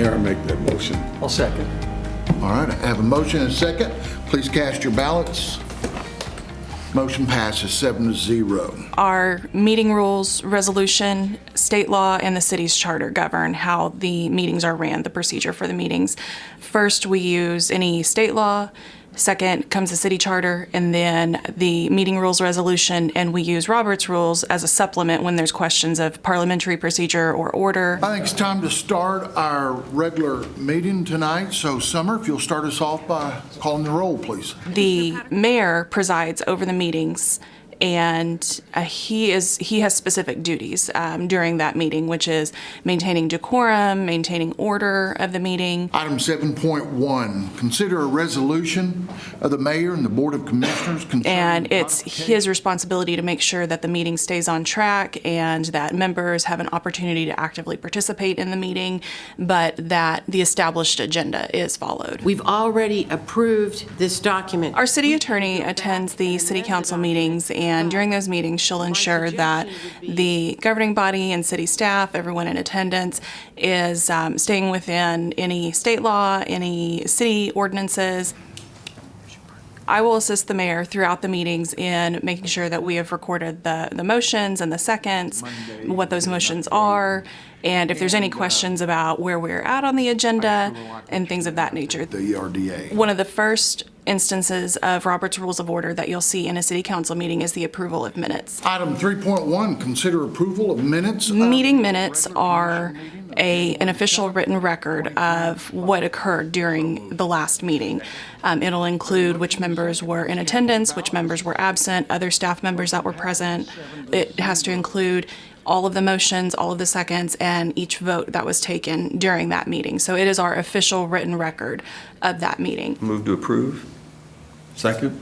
Mayor, I make that motion. I'll second. All right, I have a motion and a second. Please cast your ballots. Motion passes 7-0. Our meeting rules, resolution, state law, and the city's charter govern how the meetings are ran, the procedure for the meetings. First, we use any state law. Second comes the city charter, and then the meeting rules resolution, and we use Robert's rules as a supplement when there's questions of parliamentary procedure or order. I think it's time to start our regular meeting tonight. So, Summer, if you'll start us off by calling the roll, please. The mayor presides over the meetings, and he has specific duties during that meeting, which is maintaining decorum, maintaining order of the meeting. Item 7.1, consider a resolution of the mayor and the Board of Commissioners concerning... And it's his responsibility to make sure that the meeting stays on track and that members have an opportunity to actively participate in the meeting, but that the established agenda is followed. We've already approved this document. Our city attorney attends the city council meetings, and during those meetings, she'll ensure that the governing body and city staff, everyone in attendance, is staying within any state law, any city ordinances. I will assist the mayor throughout the meetings in making sure that we have recorded the motions and the seconds, what those motions are, and if there's any questions about where we're at on the agenda and things of that nature. The ERDA. One of the first instances of Robert's Rules of Order that you'll see in a city council meeting is the approval of minutes. Item 3.1, consider approval of minutes. Meeting minutes are an official written record of what occurred during the last meeting. It'll include which members were in attendance, which members were absent, other staff members that were present. It has to include all of the motions, all of the seconds, and each vote that was taken during that meeting. So it is our official written record of that meeting. Move to approve. Second.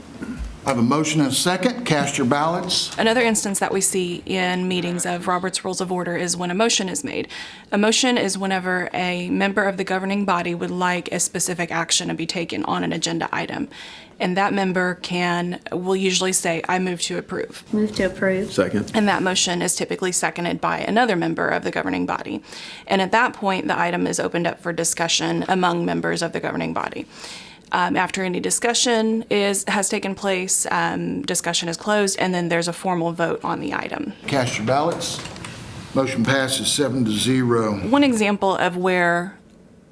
I have a motion and a second. Cast your ballots. Another instance that we see in meetings of Robert's Rules of Order is when a motion is made. A motion is whenever a member of the governing body would like a specific action to be taken on an agenda item. And that member will usually say, I move to approve. Move to approve. Second. And that motion is typically seconded by another member of the governing body. And at that point, the item is opened up for discussion among members of the governing body. After any discussion has taken place, discussion is closed, and then there's a formal vote on the item. Cast your ballots. Motion passes 7-0. One example of where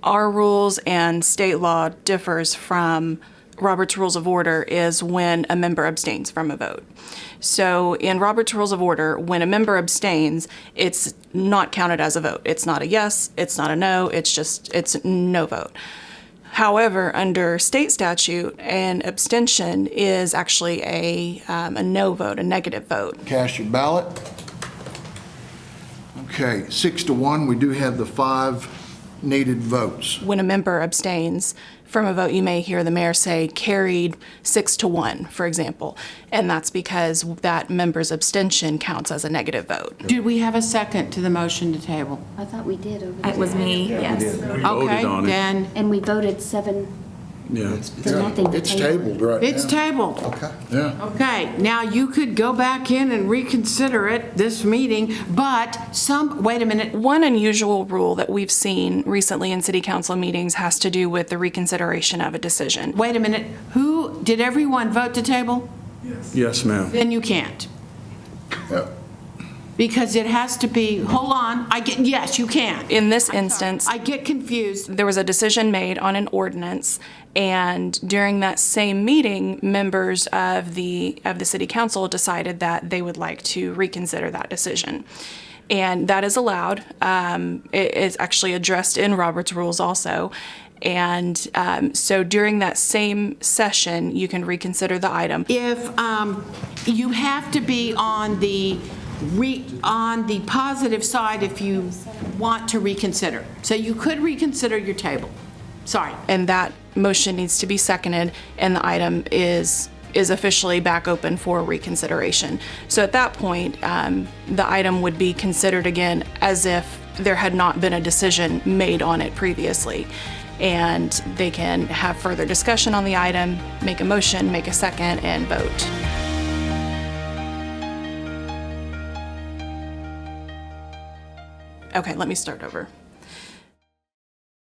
our rules and state law differs from Robert's Rules of Order is when a member abstains from a vote. So in Robert's Rules of Order, when a member abstains, it's not counted as a vote. It's not a yes, it's not a no, it's no vote. However, under state statute, an abstention is actually a no vote, a negative vote. Cast your ballot. Okay, 6-1. We do have the 5 needed votes. When a member abstains from a vote, you may hear the mayor say carried 6-1, for example. And that's because that member's abstention counts as a negative vote. Did we have a second to the motion to table? I thought we did over there. It was me, yes. Okay, on it. then And we voted 7 Yeah. to nothing. to It's table. tabled right now. it's tabled. Okay. Yeah. Okay, now you could go back in and reconsider it this meeting, but wait a minute. One unusual rule that we've seen recently in city council meetings has to do with the reconsideration of a decision. Wait a minute. Did everyone vote to table? Yes, ma'am. Then you can't. Yeah. Because it has to be, hold on, yes, you can. In this instance, I get confused. there was a decision made on an ordinance, and during that same meeting, members of the city council decided that they would like to reconsider that decision. And that is allowed. It is actually addressed in Robert's Rules also. And so during that same session, you can reconsider the item. If you have to be on the positive side if you want to reconsider. So you could reconsider your table. Sorry. And that motion needs to be seconded, and the item is officially back open for reconsideration. So at that point, the item would be considered again as if there had not been a decision made on it previously. And they can have further discussion on the item, make a motion, make a second, and vote. Okay, let me start over.